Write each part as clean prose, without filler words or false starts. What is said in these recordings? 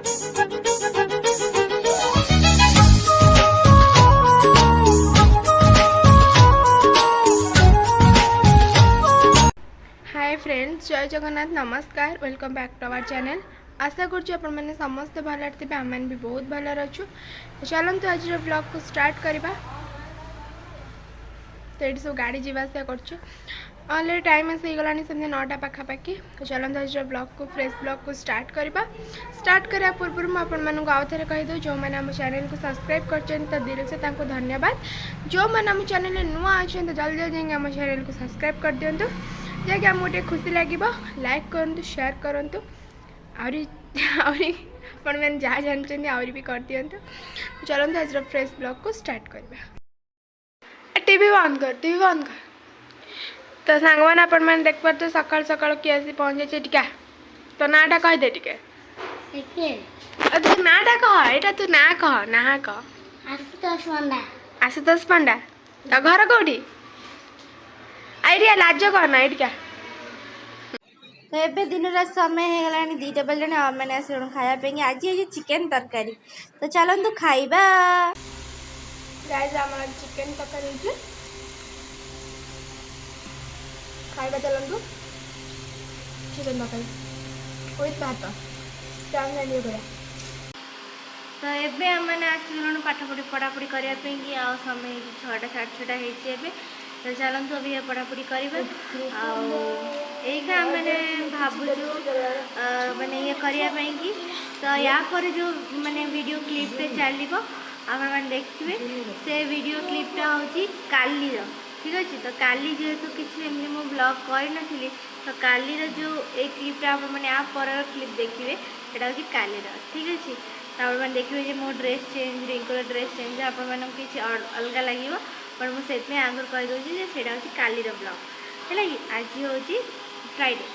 Hi friends, जय जगन्नाथ, नमस्कार, welcome back to our channel. आशा करुँ आपने समस्ते भल थे, आम भी बहुत भल अच्छु। चलते आज ब्लॉग को स्टार्ट करवा। तो ये सब गाड़ी जावासा कर ऑलरेडी टाइम आस गला सेमती 9टा पाखापाखि। तो चलते आज ब्लॉग को फ्रेश ब्लॉग को स्टार्ट करवा। स्टार्ट करने पूर्व मुझे आउ थे कहीदे जो मैंने आम चैनल को सब्सक्राइब कर दिल से धन्यवाद। जो मैंने आम चैनल नुआ अच्छे तो जल्दी जल्दी जाए आम चैनल को सब्सक्राइब कर दिंतु, जैकि आमको गोटे खुशी लगे। लाइक करूँ, शेयर करूँ, आपण मैंने जहाँ जानते आहरी भी कर दिंतु। चलते आज फ्रेश ब्लॉग को स्टार्ट करवा। टीवी बंद कर, टीवी बंद कर। तो सांग मैंने आपण मैंने देख पार तो सकाल सकाल किए आसी पहुँचे टिका। तो नाटा कहीदे टिके तू नाटा कह, यहाँ तू ना कह, ना कह। आशुतोष पंडा। तो घर कौटी आईडिया लाज करना एटिका। तो ये दिन रात समय हो गला 2टा बजे मैंने आस खायापी आज आज चिकेन तरकारी। तो चलतु खाइबा। गाइस हमारा चिकेन तरकारी खाइबा। चलतु चिकेन तरकारी विथ भात चाउमिन रेडी करा। तो ये मैंने आस पाठ पढ़ापढ़ी करने समय 6टा 6:30 हो। तो चलतु अभी पढ़ापढ़ी करें। आम मैंने भावुँ मैंने ये करने की। तो या पर जो मैंने वीडियो क्लिप रे चलो आप देखिए से वीडियो क्लिपटा हूँ कालीर। ठीक अच्छे। तो काली जेहेतु किसी मु ब्लॉग कर तो कालीर जो एक क्लिपटा आप मैंने आप पर क्लिप देखिए सेटा हूँ कालीर। ठीक अच्छे। तो आप देखिए मो ड्रेस चेंज, रिंकुर ड्रेस चेंज आप किसी अलग लगे, पर मुझे आगर कहीदे से हूँ कालीर ब्लॉग है कि आज हूँ फ्राइडे।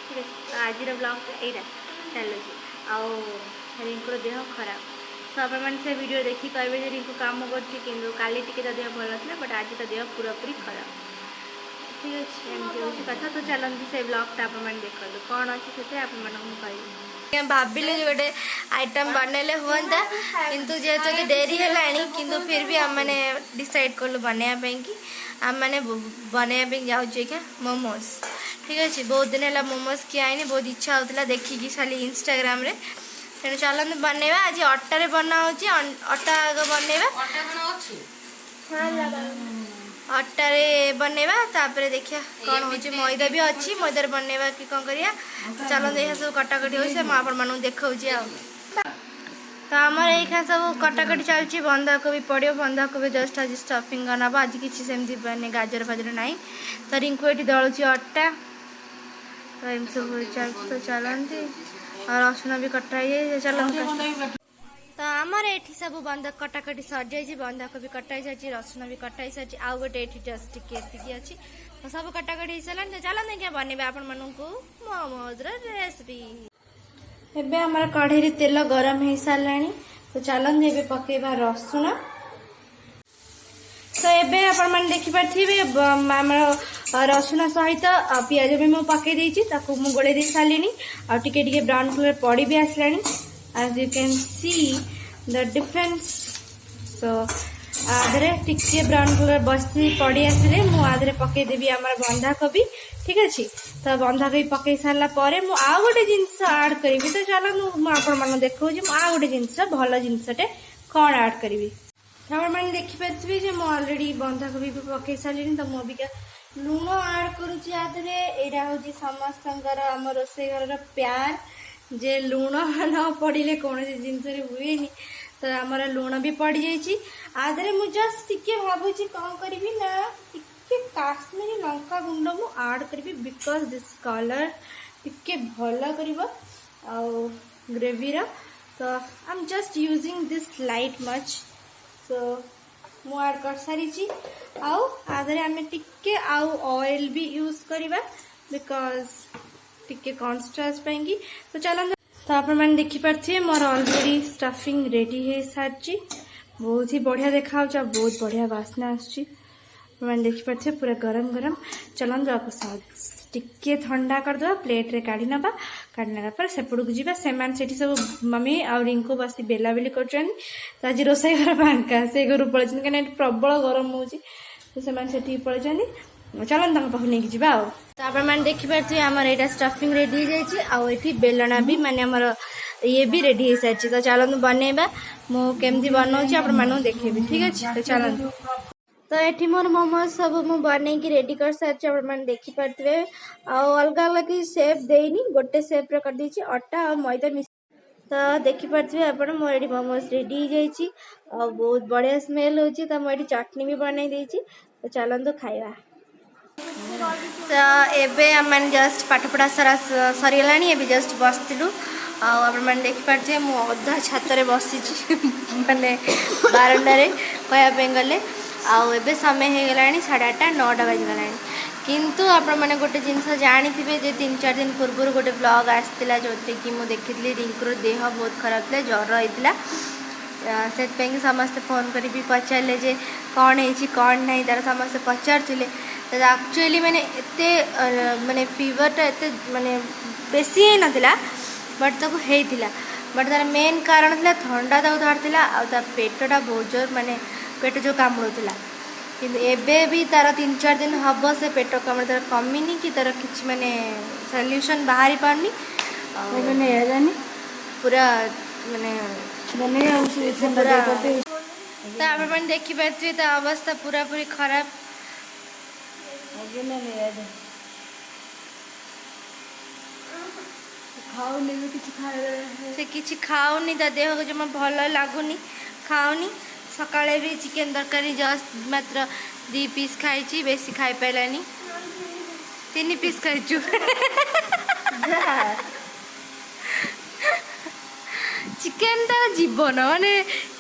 ठीक है। तो आज ब्लॉग यहाँ चलुँ रिंकुर देह खराब। तो आप से वीडियो देखी कहे रिंकू कम करी टी देह भल था, बट आज तो देह पूरापूरी खराब। ठीक अच्छे। एमती हूँ कथा। तो चलते से ब्लॉगटा आप देखो कौन अच्छे से कह भाविले जो गोटे आइटम बनैले हुआ किंतु जेहेतु कि डेरी है किंतु फिर भी आम मैंने डिसाइड कलु बनवाई कि आम मैंने बनवाई जाऊँ क्या मोमोज। ठीक अच्छे। बहुत दिन है मोमोज किया आईनी, बहुत इच्छा होता देखिकी खाली इंस्टाग्राम रे। तेणु चलते बनवा। आज अटारे बना अटा बनवा, अटारे बनवा। तापर देखिए कौन हो मैदा भी अच्छी, मैदार बनवा कि कौन करिया। चलते यहाँ सब कटाकटी हो देखा। तो आमर ये सब कटाकटी चलती। बंधाकोबी पड़ो, बंधाकोबी जस्ट आज स्टफिंग बनाब। आज किसी सेमती बने गाजर फाजर ना। तो रिंकू ये दलुची अटा। तो एम सब चलती। तो चलती और रसुण भी कटा है। चलते। तो आमर ये सब बंधा कटाकटी सर जाइए, बंधाकोबी कटाई सारी, रसुण भी कटाई सारी, आउ गोटे ये जस्ट टिकी अच्छी। तो सब कटाकटी सारा। तो चलते क्या बनवा आपण मानू मोमोज रेसिपी। एबे हमारा कढ़ई तेल गरम हो सारा। तो चलते ये पकेबा रसुण। तो ये आपण देखिपे रसुण सहित पियाज भी मुझे पकई मुझे गोले सारे आगे ब्राउन कलर पड़ी भी आसला। As you can see the difference. So आधे टिके ब्राउन कलर बसी पड़ी आसिले मुझे पकईदेवी आम बंधाकोबी। ठीक अच्छे। तो बंधाकोबी पकई सारा आउ गोटे जिनस आड करी। तो चलो मुझे देखा आ गोटे जिनस भल जिनसटे कौन आड करी। तो आप देखिपे मुझे अलरेडी बंधाकोबी भी पकई सारे। तो मुझे लुण आड करुँच। यहाँ हूँ समस्त आम रोसे घर प्यार जे लुण न पड़े कौन सी जिनस हुए। तो आमर लुण भी पड़ जाइए। आधे मुझे जस्ट टिके भावुची कौन करी ना टिके काश्मीरी लंका गुंड मु आड करी, बिकज दिस कलर टिके भल कर ग्रेवी। तो I am just using this light much. So मु आड कर सारी। आधे आम टिके ऑयल भी यूज करवा, बिकज टिके कॉन्स्टाच पाएंगी। तो चलते। तो आप देखिपे मोर ऑलरेडी स्टफिंग रेडी है सारी। बहुत ही बढ़िया देखा, बहुत बढ़िया बास्ना मैंने देखिपे पूरा गरम गरम। चलते आपको टिके ठंडा करदे प्लेट रे काढ़ी नवा। काढ़ी नाला पर सेपड़ को जीवा से सब मम्मी आ रिंकू बस बेला बेली कर। आज रोसई घर फांका से घर पलैं कहीं प्रबल गरम हो पलैं। चलन पाख नहीं जावा मैंने देखिपे आमर यहाँ स्टफिंग रेडी हो जाए बेलना भी माने आमर ये भी रेडी हो सारी। तो चलतु बनइबा मुझे बनाऊँगी आप देखेबी ठीक अच्छे। तो चलतु तो ये मोर मोमोज सब मुझे बनई रेडी कर सारी आप देखिपे अलग अलग सेप देनी गोटे सेप कर देती अटा और मैदा मिस। तो देखिपे आप मोर ये मोमोज रेडी हो जाए बहुत बढ़िया स्मेल हो। तो मुझे चटनी भी बनई देती। तो चलतु खाइबा। तो एबे मैंने जस्ट पाठ पढ़ा सारा सरीगला एबे जस्ट बसलु आपने देखिपे मु अधा छात बसी माने बारंडारे कहवाई गले आबे समय हो गला 8:30 9टा बाजिगला। किंतु आपण मैंने गोटे जिनस जानी जे 3-4 दिन पूर्व गोटे ब्लॉग आसाला जो कि मुझे देखी रिंकुर देह बहुत खराब था ज्वर होता से समस्ते फोन कर पचारे जे कौन है कौन ना तार समस्ते पचारे। तो एक्चुअली मैंने एते माने फीवरटा एते माने बेसी ही नथिला बट तक होता बट तार मेन कारण था थंडा तक धरता आ पेटटा बहुत जोर माने पेट जो कामुड़ा कि एबे भी तार 3-4 दिन हम से पेट कामुड़ा तार कमिनी कि तार किसी माने सल्यूशन बाहरी पारनी पूरा माने तो आप देखिपे तो अवस्था पूरा पूरी खराब से किसी खाऊनी ता देह को जमा भल लगुनि खाऊनी। सकाळे भी चिकेन तरकारी जस्ट मात्र 2 पीस खाई बेसी खाई पारानी 3 पीस खाई चिकेन तार जीवन माने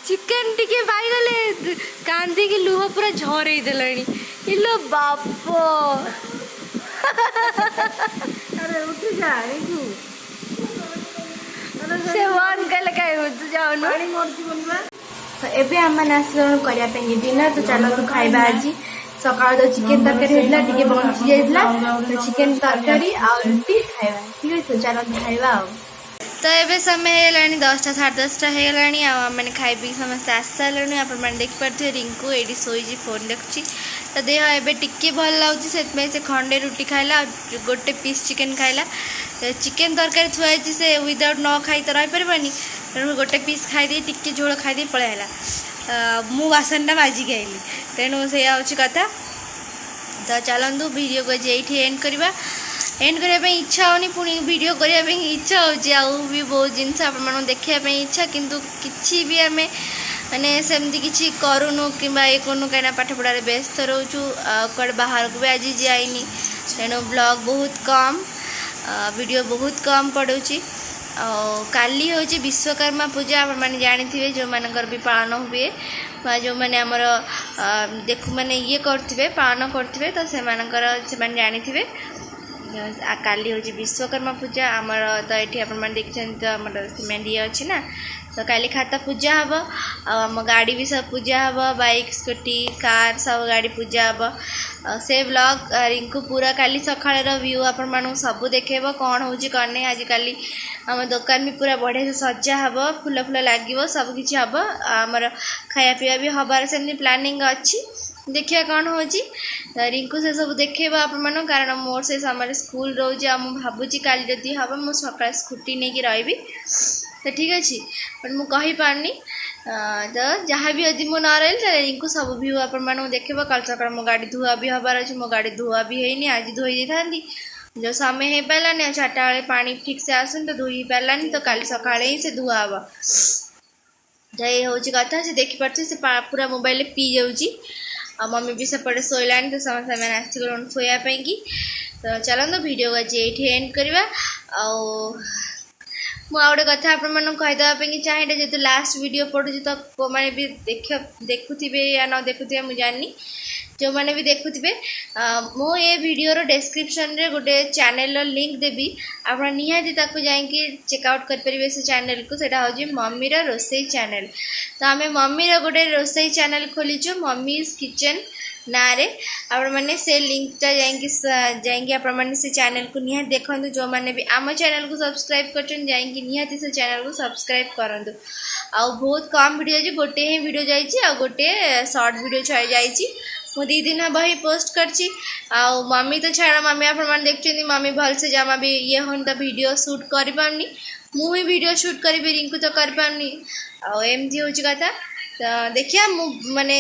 चिकेन टिके पाईगले कांदी की लुह पूरा झरई देलानी इलो बाप अरे उठ जा से वन कले काई हो जाओ न पानी मोरती बनवा। तो एबे हमन आसलण करिया पे डिनर। तो चलो खाइबा आज सकाळ तो चिकेन तरकारी हेला टिके बंची जाइतला तो चिकेन तरकारी आ रोटी खाइबा ठीक है। तो चलो खाइबा। तो ये समय है 10टा 10:30 हो मैंने खाई पी समस्त आस सारे आपने देखिपे रिंकू ये शोची फोन देखुची। तो देह एबे टिके भल लगे से खंडे रुटी खाइला गोटे पीस चिकेन खाइला। तो चिकेन तरकारी थुआई से विदाउट न खाई तो रही पारनी तेणु गोटे पीस खाई टिके झोल खाई पलैला मु बासनटा बाजिक आइली तेणु से कथा। तो चलतु वीडियो को ये एंड करवा एंड करने इच्छा होनी पुणी वीडियो करने इच्छा हो भी बहुत जिनस आप देखापी इच्छा किंतु किसी भी आम मैंने सेमती किसी करूनु कि ये करूँ कहीं पाठ पढ़ार व्यस्त रोचु कड़े बाहर को भी आज जाइनी तेणु ब्लॉग बहुत कम वीडियो बहुत कम पड़ूची। काली हूँ विश्वकर्मा पूजा आपने जानी जो मानकर भी पालन हुए जो मैंने आमर देखु मैंने ये करते पालन करते तो से जानी काली हूँ विश्वकर्मा पूजा आमर। तो ये आपने देखते तो आम सीमेंट ये अच्छी ना तो काली खाता पूजा हम आम गाड़ी भी सब पूजा हम बाइक स्कूटी कार सब गाड़ी पूजा हम से ब्लॉग रिंकू पूरा काली सकाळ व्यू आपण सब देखेब कौन हो कौन नहीं। आजिकल आम दुकान भी पूरा बढ़िया से सजा हम फूल फूल लगे सबकि हम आमर खाया पीवा भी हबार से प्लानिंग अच्छी देखिए कौन हो रिंकू से सब देखेब आपण कारण मोर से समय स्कूल रोज भावुची काली जदि हम मुझे सका स्कूटी नहीं रही तो ठीक अच्छे बट मुझे कही पारनी। तो जहाँ भी यदि मु न रही रिंकू सब व्यू आपण देखेब कल सका मो गाड़ी धुआ भी हबार अच्छे मो गाड़ी धुआ भी होनी आज धोई था जो समय हो पारानी 4टा बेले पानी ठीक से आसुन तो धोई पारानी तो काली सका ही से धुआ हम। तो ये हूँ कथा से देखिपे से पूरा मोबाइल पी जाऊँगी आ मम्मी भी सेपटे शोला तो समस्त मैंने आसगल शोयापी की। तो चलते वीडियो को ये एंड करवा मुझे कथा आपदेवाई चाहिए जेहतु लास्ट वीडियो पड़ू तो मैंने भी देखुवे या न देखुवे मुझे जानी जो मैंने भी देखुवे मु ये वीडियो डिस्क्रिप्शन रे गोटे चैनल लिंक देवी आप निहाती जाकि चेकआउट करेंगे से चैनल को सेटा हूँ मम्मी रोसई चैनल। तो आम मम्मी गोटे रोसई चैनल खोलीचु मम्मीज किचन ना रे आपण मैंने से लिंकटा जाइए आपण मैंने से चैनल को निहाती देखो जो मैंने भी आम चैनल को सब्सक्राइब कर निहाती से चैनल को सब्सक्राइब करूँ आ बहुत कम वीडियो अच्छे गोटे ही वीडियो जाइए गोटे शॉर्ट वीडियो जाइए मु 2 दिन हम ही पोस्ट करची मम्मी तो छाड़ा मम्मी आप देखते मम्मी भलसे जमा भी ये हन तो वीडियो शूट कर पारनी मु ही वीडियो शूट करी रिंकू तो कर पारनी आमती हूँ कथा तो देखिए मु माने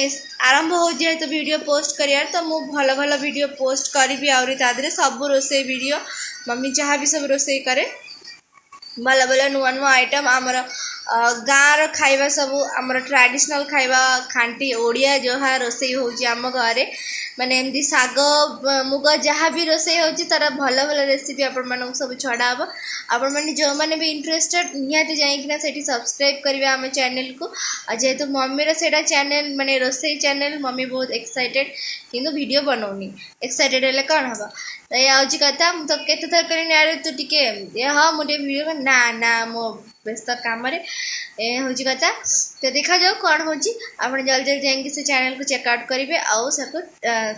आरंभ हो जाए तो वीडियो पोस्ट करियार तो मु भल भल वीडियो पोस्ट करी आउरी तादरे सब रोसे वीडियो मम्मी जहाँ भी सब रोसे करे भल भल नुआ नुआ आइटम आमर गाँव खाइबा सब आमर ट्रेडिशनल खाइबा खांटी ओडिया जहाँ रोसे होची आम घरे माने एमती साग मुग जहाँ भी रोसे होची तार भल भल रेसिपी आपण मानक सब छड़ा हम आपण मैंने जो मैंने भी इंटरेस्टेड निहाती जाइकिना सेठी सब्सक्राइब करिवे आम चैनल को जेहेतु मम्मी रा सेटा चैनल माने रोसे चैनल मम्मी बहुत एक्साइटेड किंतु वीडियो बनौनी एक्साइटेड हेले कौन हम तो ये आउची कथा तो केते थर करिनि यार तू टिके ये हां मोटे वीडियो ना ना मो व्यस्त काम ए हूँ कथा तो देखा जाओ कौन हो आप जल्दी जल्दी जाएंगे से चैनल को चेकआउट करेंगे आउ सबको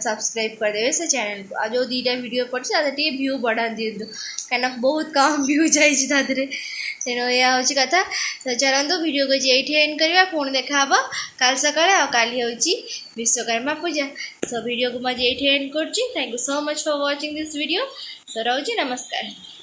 सब्सक्राइब करदे से चैनल को आ जो 2टा वीडियो पड़े व्यू बढ़ा दिंतु कहीं बहुत कम व्यू जाइए तेणु यह हूँ कथा तो चलते वीडियो को ये एंड करवा पुणी देखा हम काल सकाଳେ काली हूँ विश्वकर्मा पूजा सो वीडियो को मुझे ये एंड कर thank you so much for watching this video so Rochi नमस्कार।